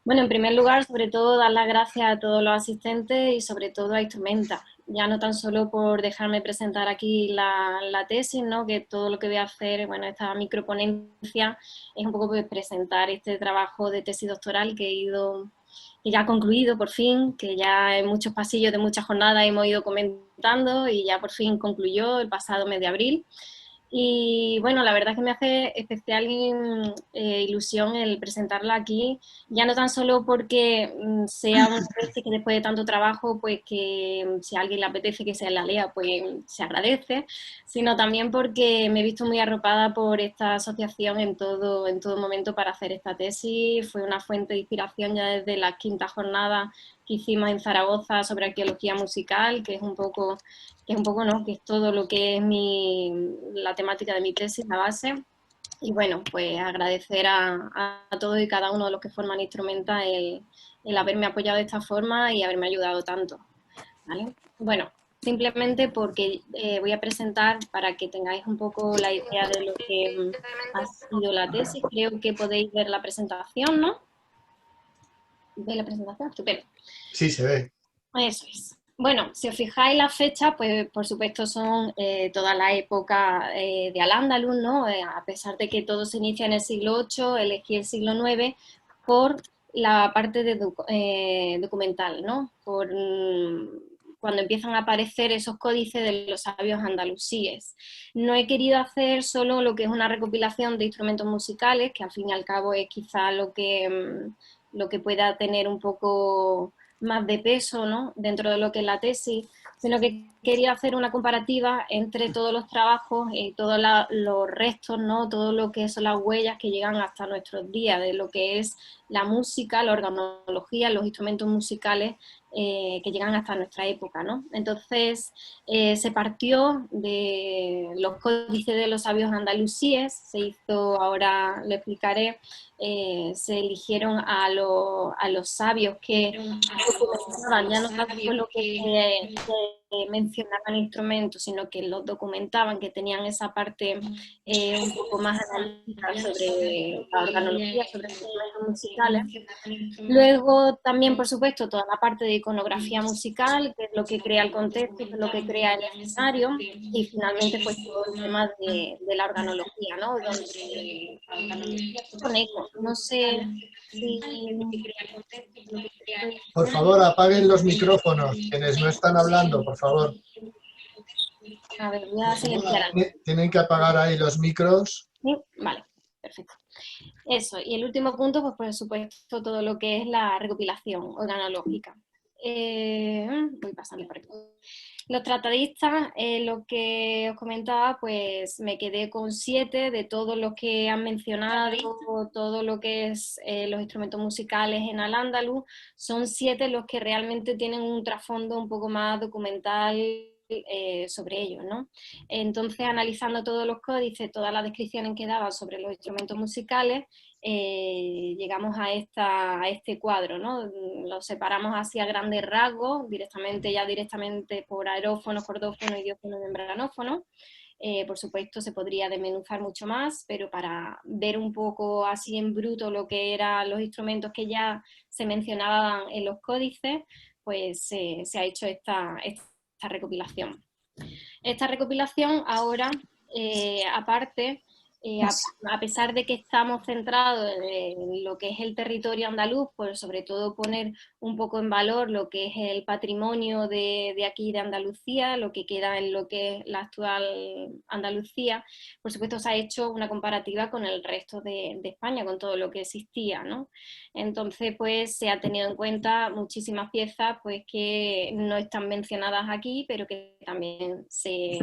Bueno, en primer lugar, sobre todo, dar las gracias a todos los asistentes y sobre todo a Instrumenta. Ya no tan solo por dejarme presentar aquí la tesis, ¿no? Que todo lo que voy a hacer, bueno, esta microponencia es un poco pues, presentar este trabajo de tesis doctoral que ya ha concluido por fin, que ya en muchos pasillos de muchas jornadas hemos ido comentando y ya por fin concluyó el pasado mes de abril. Y bueno, la verdad es que me hace especial ilusión el presentarla aquí, ya no tan solo porque sea una tesis que después de tanto trabajo, pues que si a alguien le apetece que se la lea, pues se agradece, sino también porque me he visto muy arropada por esta asociación en todo momento para hacer esta tesis. Fue una fuente de inspiración ya desde las quintas jornadas que hicimos en Zaragoza sobre arqueología musical, ¿no? Que es todo lo que es la temática de mi tesis, la base. Y bueno, pues agradecer a todos y cada uno de los que forman Instrumenta el haberme apoyado de esta forma y haberme ayudado tanto, ¿vale? Bueno, simplemente porque voy a presentar para que tengáis un poco la idea de lo que ha sido la tesis. Creo que podéis ver la presentación, ¿no? ¿Veis la presentación? Estupendo. Sí, se ve. Eso es. Bueno, si os fijáis las fechas, pues por supuesto son toda la época de Al-Ándalus, ¿no? A pesar de que todo se inicia en el siglo VIII, elegí el siglo IX por la parte de documental, ¿no? Cuando empiezan a aparecer esos códices de los sabios andalusíes. No he querido hacer solo lo que es una recopilación de instrumentos musicales, que al fin y al cabo es quizá lo que pueda tener un poco más de peso, ¿no? Dentro de lo que es la tesis, sino que quería hacer una comparativa entre todos los trabajos y todos los restos, ¿no? Todo lo que son las huellas que llegan hasta nuestros días, de lo que es la música, la organología, los instrumentos musicales que llegan hasta nuestra época, ¿no? Entonces, se partió de los códices de los sabios andalusíes, se hizo, ahora lo explicaré, se eligieron a los sabios que documentaban ya no tanto lo que se mencionaba en instrumentos, sino que los documentaban, que tenían esa parte un poco más analítica sobre la organología, sobre los instrumentos musicales. Luego también, por supuesto, toda la parte de iconografía musical, que es lo que crea el contexto, que es lo que crea el escenario, y finalmente pues todo el tema de la organología, ¿no? Donde con eco, no sé si... Por favor, apaguen los micrófonos. Quienes no están hablando, por favor. A ver, voy a silenciar algo. Tienen que apagar ahí los micros. ¿Sí? Vale, perfecto. Eso, y el último punto, pues por supuesto, todo lo que es la recopilación organológica. Voy pasando por aquí. Los tratadistas, lo que os comentaba, pues me quedé con 7 de todos los que han mencionado, todo lo que es los instrumentos musicales en Al-Ándalus, son 7 los que realmente tienen un trasfondo un poco más documental sobre ellos, ¿no? Entonces, analizando todos los códices, todas las descripciones que daban sobre los instrumentos musicales, llegamos a este cuadro, ¿no? Lo separamos así a grandes rasgos, directamente por aerófono, cordófono, idiófono y membranófono. Por supuesto, se podría desmenuzar mucho más, pero para ver un poco así en bruto lo que eran los instrumentos que ya se mencionaban en los códices, pues se ha hecho esta recopilación. Esta recopilación ahora, aparte, a pesar de que estamos centrados en lo que es el territorio andaluz, pues sobre todo poner un poco en valor lo que es el patrimonio de aquí de Andalucía, lo que queda en lo que es la actual Andalucía, por supuesto se ha hecho una comparativa con el resto de España, con todo lo que existía, ¿no? Entonces, pues se ha tenido en cuenta muchísimas piezas pues, que no están mencionadas aquí, pero que también se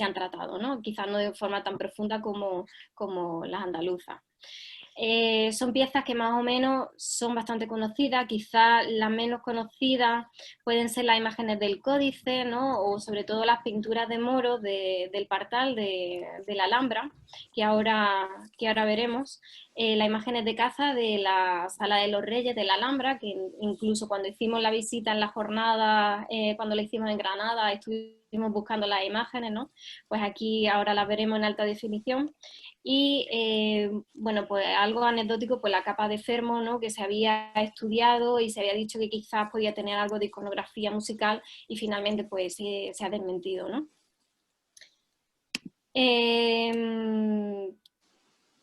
han tratado, ¿no? Quizás no de forma tan profunda como las andaluzas. Son piezas que más o menos son bastante conocidas, quizás las menos conocidas pueden ser las imágenes del códice, ¿no? O sobre todo las pinturas de moros del Partal, de la Alhambra, que ahora veremos. Las imágenes de caza de la Sala de los Reyes de la Alhambra, que incluso cuando hicimos la visita en la jornada, cuando la hicimos en Granada, estuvimos buscando las imágenes, ¿no? Pues aquí ahora las veremos en alta definición. y bueno, pues algo anecdótico, pues la capa de Fermo, ¿no? Que se había estudiado y se había dicho que quizás podía tener algo de iconografía musical y finalmente pues se ha desmentido, ¿no?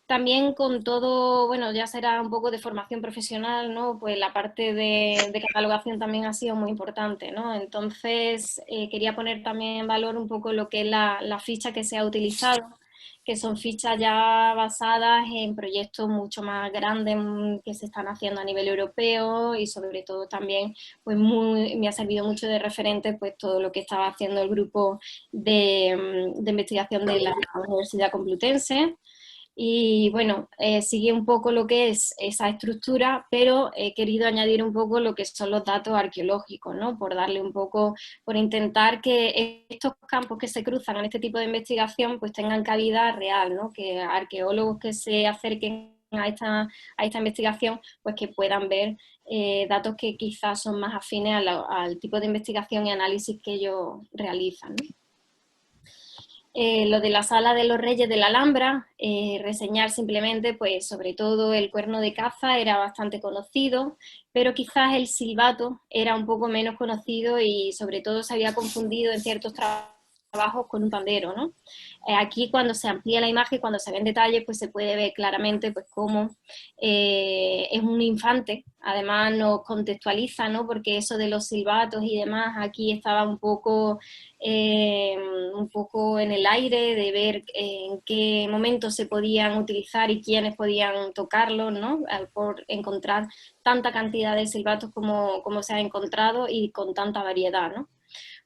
También con todo, bueno, ya será un poco de formación profesional, ¿no? Pues la parte de catalogación también ha sido muy importante, ¿no? Entonces, quería poner también en valor un poco lo que es la ficha que se ha utilizado, que son fichas ya basadas en proyectos mucho más grandes que se están haciendo a nivel europeo y sobre todo también, pues me ha servido mucho de referente pues todo lo que estaba haciendo el grupo de investigación de la Universidad Complutense. Y bueno, sigue un poco lo que es esa estructura, pero he querido añadir un poco lo que son los datos arqueológicos, ¿no? Por darle un poco, por intentar que estos campos que se cruzan en este tipo de investigación pues tengan cabida real, ¿no? Que arqueólogos que se acerquen a esta investigación pues que puedan ver datos que quizás son más afines al tipo de investigación y análisis que ellos realizan, ¿no? Lo de la Sala de los Reyes de la Alhambra, reseñar simplemente, pues sobre todo el cuerno de caza era bastante conocido, pero quizás el silbato era un poco menos conocido y sobre todo se había confundido en ciertos trabajos con un pandero, ¿no? Aquí cuando se amplía la imagen, cuando se ven detalles, pues se puede ver claramente pues cómo es un infante, además nos contextualiza, ¿no? Porque eso de los silbatos y demás aquí estaba un poco en el aire, de ver en qué momento se podían utilizar y quiénes podían tocarlos, ¿no? Por encontrar tanta cantidad de silbatos como se ha encontrado y con tanta variedad, ¿no?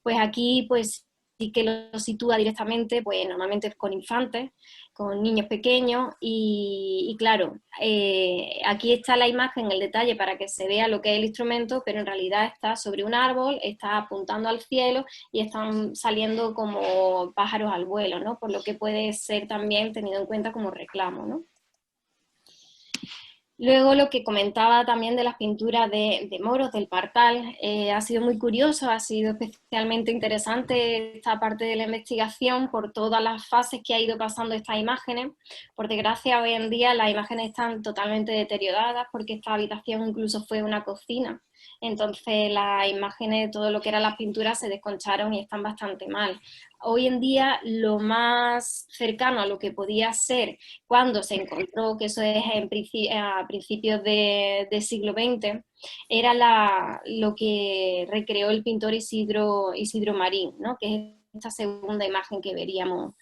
Pues aquí pues sí que lo sitúa directamente, pues normalmente con infantes, con niños pequeños y claro, aquí está la imagen, el detalle para que se vea lo que es el instrumento, pero en realidad está sobre un árbol, está apuntando al cielo y están saliendo como pájaros al vuelo, ¿no? Por lo que puede ser también tenido en cuenta como reclamo, ¿no? Luego lo que comentaba también de las pinturas de moros, del Partal, ha sido muy curioso, ha sido especialmente interesante esta parte de la investigación por todas las fases que ha ido pasando estas imágenes. Por desgracia, hoy en día las imágenes están totalmente deterioradas porque esta habitación incluso fue una cocina. Entonces las imágenes, todo lo que eran las pinturas se desconcharon y están bastante mal. Hoy en día lo más cercano a lo que podía ser cuando se encontró, que eso es a principios de siglo XX, era lo que recreó el pintor Isidro Marín, ¿no? Que es esta segunda imagen que veríamos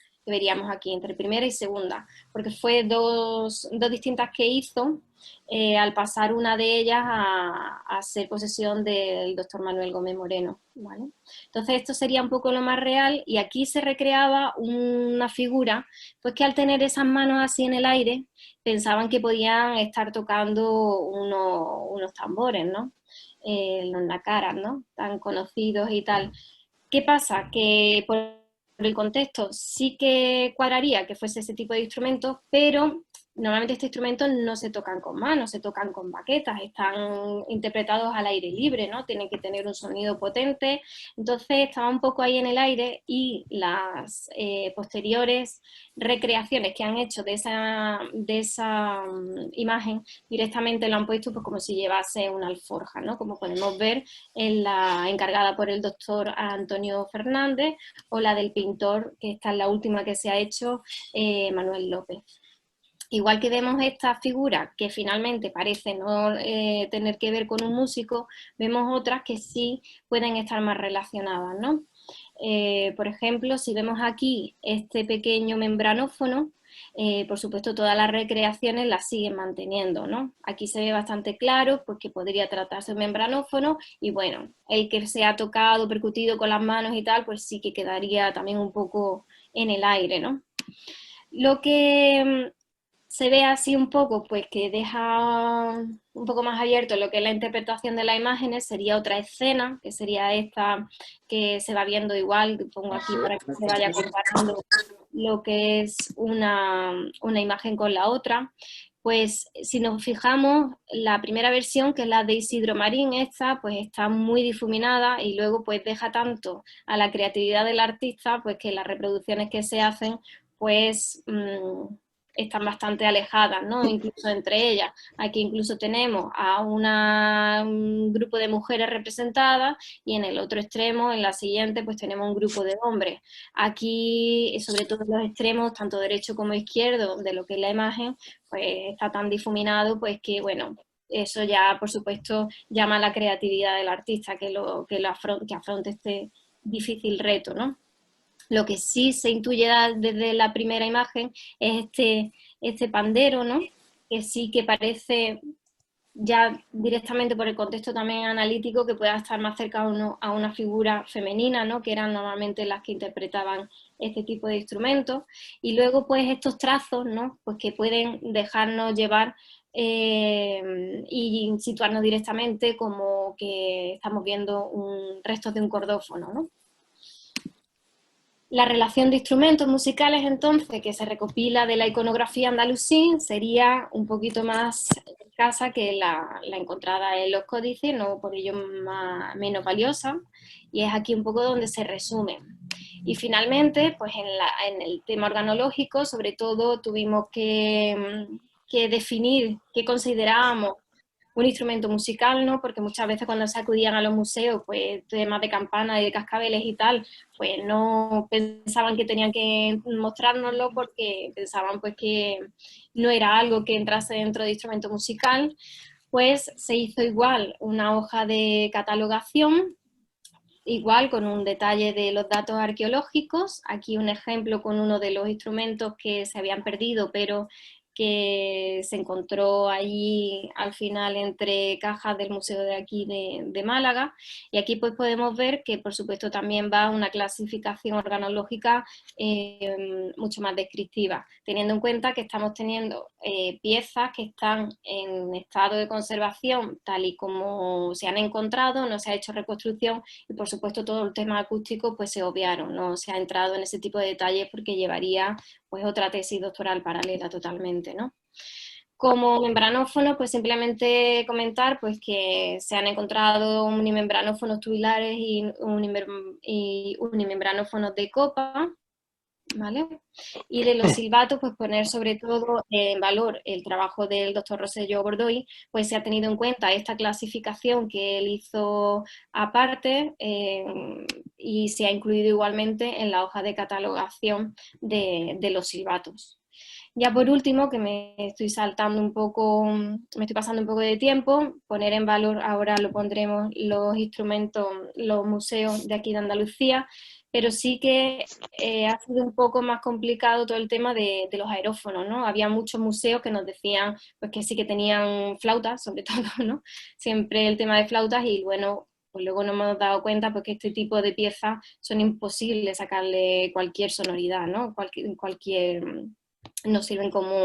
aquí, entre primera y segunda, porque fue dos distintas que hizo, al pasar una de ellas a ser posesión del doctor Manuel Gómez Moreno, ¿vale? Entonces esto sería un poco lo más real y aquí se recreaba una figura pues que al tener esas manos así en el aire pensaban que podían estar tocando unos tambores, ¿no? Los nacaras, ¿no? Tan conocidos y tal. ¿Qué pasa? Que por el contexto sí que cuadraría que fuese ese tipo de instrumentos, pero normalmente estos instrumentos no se tocan con manos, se tocan con baquetas, están interpretados al aire libre, ¿no? Tienen que tener un sonido potente, entonces estaba un poco ahí en el aire y las posteriores recreaciones que han hecho de esa imagen directamente lo han puesto pues como si llevase una alforja, ¿no? Como podemos ver en la encargada por el doctor Antonio Fernández o la del pintor, que esta es la última que se ha hecho, Manuel López. Igual que vemos esta figura que finalmente parece no tener que ver con un músico, vemos otras que sí pueden estar más relacionadas, ¿no? Por ejemplo, si vemos aquí este pequeño membranófono, por supuesto todas las recreaciones las siguen manteniendo, ¿no? Aquí se ve bastante claro porque podría tratarse de un membranófono y bueno, el que se ha tocado, percutido con las manos y tal, pues sí que quedaría también un poco en el aire, ¿no? Lo que se ve así un poco, pues que deja un poco más abierto lo que es la interpretación de las imágenes, sería otra escena, que sería esta que se va viendo igual, que pongo aquí para que se vaya comparando lo que es una imagen con la otra. Pues si nos fijamos, la primera versión, que es la de Isidro Marín, esta, pues está muy difuminada y luego pues deja tanto a la creatividad del artista, pues que las reproducciones que se hacen, pues están bastante alejadas, ¿no? Incluso entre ellas. Aquí incluso tenemos a un grupo de mujeres representadas y en el otro extremo, en la siguiente, pues tenemos un grupo de hombres. Aquí, sobre todo en los extremos, tanto derecho como izquierdo, de lo que es la imagen, pues está tan difuminado, pues que, bueno, eso ya, por supuesto, llama a la creatividad del artista que afronte este difícil reto, ¿no? Lo que sí se intuye desde la primera imagen es este pandero, ¿no? Que sí que parece ya directamente por el contexto también analítico que pueda estar más cerca a una figura femenina, ¿no? Que eran normalmente las que interpretaban este tipo de instrumentos. Y luego pues estos trazos, ¿no? Pues que pueden dejarnos llevar y situarnos directamente como que estamos viendo restos de un cordófono, ¿no? La relación de instrumentos musicales, entonces, que se recopila de la iconografía andalusí, sería un poquito más escasa que la encontrada en los códices, no por ello menos valiosa, y es aquí un poco donde se resume. Y finalmente, pues en el tema organológico, sobre todo, tuvimos que definir qué considerábamos un instrumento musical, ¿no? Porque muchas veces cuando se acudían a los museos, pues temas de campanas y de cascabeles y tal, pues no pensaban que tenían que mostrárnoslo porque pensaban pues que no era algo que entrase dentro de instrumento musical. Pues se hizo igual una hoja de catalogación, igual con un detalle de los datos arqueológicos. Aquí un ejemplo con uno de los instrumentos que se habían perdido, pero que se encontró allí al final entre cajas del museo de aquí de Málaga. Y aquí pues podemos ver que por supuesto también va una clasificación organológica mucho más descriptiva, teniendo en cuenta que estamos teniendo piezas que están en estado de conservación tal y como se han encontrado, no se ha hecho reconstrucción y por supuesto todo el tema acústico pues se obviaron, no se ha entrado en ese tipo de detalles porque llevaría pues otra tesis doctoral paralela totalmente, ¿no? Como membranófono, pues simplemente comentar pues que se han encontrado unimembranófonos tubulares y unimembranófonos de copa, ¿vale? Y de los silbatos, pues poner sobre todo en valor el trabajo del doctor Rosselló Bordoy, pues se ha tenido en cuenta esta clasificación que él hizo aparte y se ha incluido igualmente en la hoja de catalogación de los silbatos. Ya por último, que me estoy saltando un poco, me estoy pasando un poco de tiempo, poner en valor, ahora lo pondremos, los instrumentos, los museos de aquí de Andalucía, pero sí que ha sido un poco más complicado todo el tema de los aerófonos, ¿no? Había muchos museos que nos decían pues que sí que tenían flautas, sobre todo, ¿no? Siempre el tema de flautas y bueno, pues luego nos hemos dado cuenta pues que este tipo de piezas son imposibles sacarle cualquier sonoridad, ¿no? Cualquier nos sirven como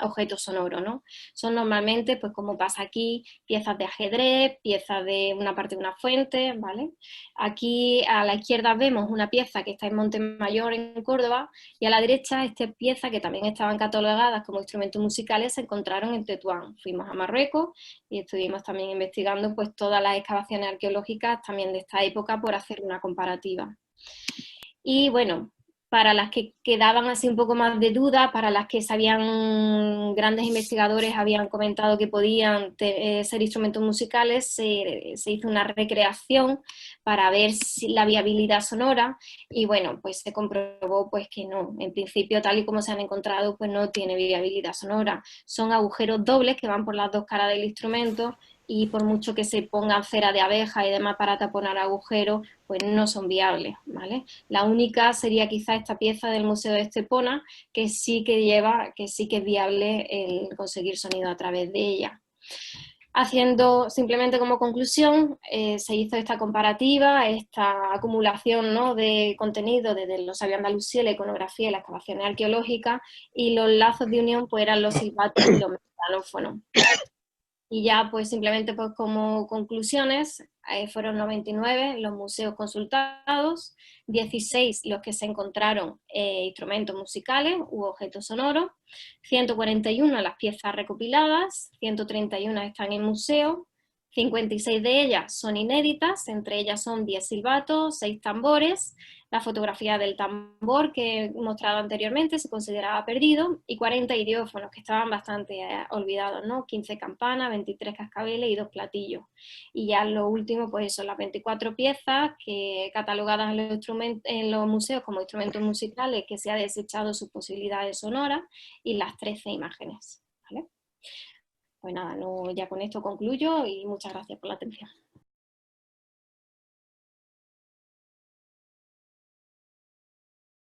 objeto sonoro, ¿no? Son normalmente, pues como pasa aquí, piezas de ajedrez, piezas de una parte de una fuente, ¿vale? Aquí a la izquierda vemos una pieza que está en Montemayor, en Córdoba, y a la derecha esta pieza que también estaban catalogadas como instrumentos musicales se encontraron en Tetuán. Fuimos a Marruecos y estuvimos también investigando pues todas las excavaciones arqueológicas también de esta época por hacer una comparativa. Y bueno, para las que quedaban así un poco más de duda, para las que sabían, grandes investigadores habían comentado que podían ser instrumentos musicales, se hizo una recreación para ver si la viabilidad sonora y bueno, pues se comprobó pues que no, en principio tal y como se han encontrado pues no tiene viabilidad sonora, son agujeros dobles que van por las dos caras del instrumento y por mucho que se pongan cera de abeja y demás para taponar agujeros, pues no son viables, ¿vale? La única sería quizá esta pieza del Museo de Estepona, que sí que es viable el conseguir sonido a través de ella. Haciendo simplemente como conclusión, se hizo esta comparativa, esta acumulación, ¿no?, de contenido desde los sabios andalusíes, la iconografía y las excavaciones arqueológicas, y los lazos de unión pues eran los silbatos y los melófonos. Y ya pues simplemente pues como conclusiones, fueron 99 los museos consultados, 16 los que se encontraron instrumentos musicales u objetos sonoros, 141 las piezas recopiladas, 131 están en museo, 56 de ellas son inéditas, entre ellas son 10 silbatos, 6 tambores, la fotografía del tambor que he mostrado anteriormente se consideraba perdido, y 40 idiófonos que estaban bastante olvidados, ¿no? 15 campanas, 23 cascabeles y 2 platillos. Y ya lo último, pues son las 24 piezas que catalogadas en los museos como instrumentos musicales que se ha desechado sus posibilidades sonoras, y las 13 imágenes, ¿vale? Pues nada, ya con esto concluyo y muchas gracias por la atención.